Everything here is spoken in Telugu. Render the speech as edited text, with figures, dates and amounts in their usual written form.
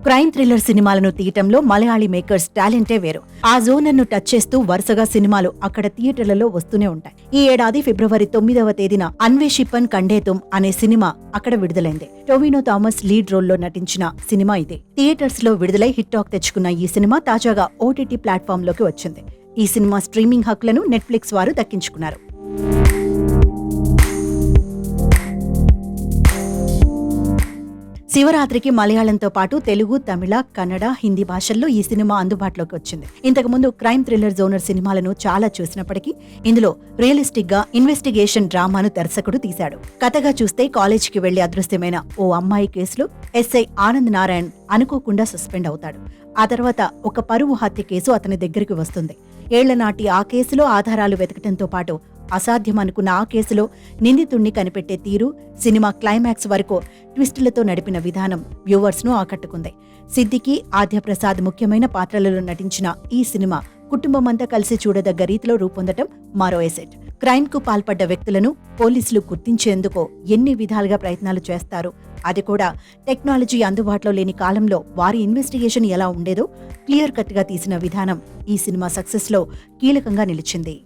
క్రైమ్ థ్రిల్లర్ సినిమాలను తీయటంలో మలయాళీ మేకర్స్ టాలెంటే వేరు. ఆ జోనర్ను టచ్ చేస్తూ వరుసగా సినిమాలు అక్కడ థియేటర్లలో వస్తూనే ఉంటాయి. ఈ ఏడాది ఫిబ్రవరి 9వ తేదీన అన్వేషిప్పన్ కండేతుం అనే సినిమా అక్కడ విడుదలైంది. టొవినో థామస్ లీడ్ రోల్లో నటించిన సినిమా ఇది. థియేటర్స్ లో విడుదలై హిట్ టాక్ తెచ్చుకున్న ఈ సినిమా తాజాగా ఓటీటీ ప్లాట్ఫామ్ లోకి వచ్చింది. ఈ సినిమా స్ట్రీమింగ్ హక్కులను నెట్ఫ్లిక్స్ వారు దక్కించుకున్నారు. శివరాత్రికి మలయాళంతో పాటు తెలుగు, తమిళ, కన్నడ, హిందీ భాషల్లో ఈ సినిమా అందుబాటులోకి వచ్చింది. ఇంతకుముందు క్రైమ్ థ్రిల్లర్ జోనర్ సినిమాలను చాలా చూసినప్పటికీ ఇందులో రియలిస్టిక్ గా ఇన్వెస్టిగేషన్ డ్రామాను దర్శకుడు తీశాడు. కథగా చూస్తే కాలేజీకి వెళ్లి అదృశ్యమైన ఓ అమ్మాయి కేసులో ఎస్ఐ ఆనంద్ నారాయణ్ అనుకోకుండా సస్పెండ్ అవుతాడు. ఆ తర్వాత ఒక పరువు హత్య కేసు అతని దగ్గరికి వస్తుంది. ఏళ్ల నాటి ఆ కేసులో ఆధారాలు వెతకటంతో పాటు అసాధ్యం అనుకున్న ఆ కేసులో నిందితుణ్ణి కనిపెట్టే తీరు, సినిమా క్లైమాక్స్ వరకు ట్విస్టులతో నడిపిన విధానం వ్యూవర్స్ ను ఆకట్టుకుంది. సిద్దికి, ఆద్యప్రసాద్ ముఖ్యమైన పాత్రలలో నటించిన ఈ సినిమా కుటుంబమంతా కలిసి చూడదగ్గ రీతిలో రూపొందటం మరో ఎసెట్. క్రైమ్ కు పాల్పడ్డ వ్యక్తులను పోలీసులు గుర్తించేందుకు ఎన్ని విధాలుగా ప్రయత్నాలు చేస్తారు, అది కూడా టెక్నాలజీ అందుబాటులో లేని కాలంలో వారి ఇన్వెస్టిగేషన్ ఎలా ఉండేదో క్లియర్ కట్ గా తీసిన విధానం ఈ సినిమా సక్సెస్ లో కీలకంగా నిలిచింది.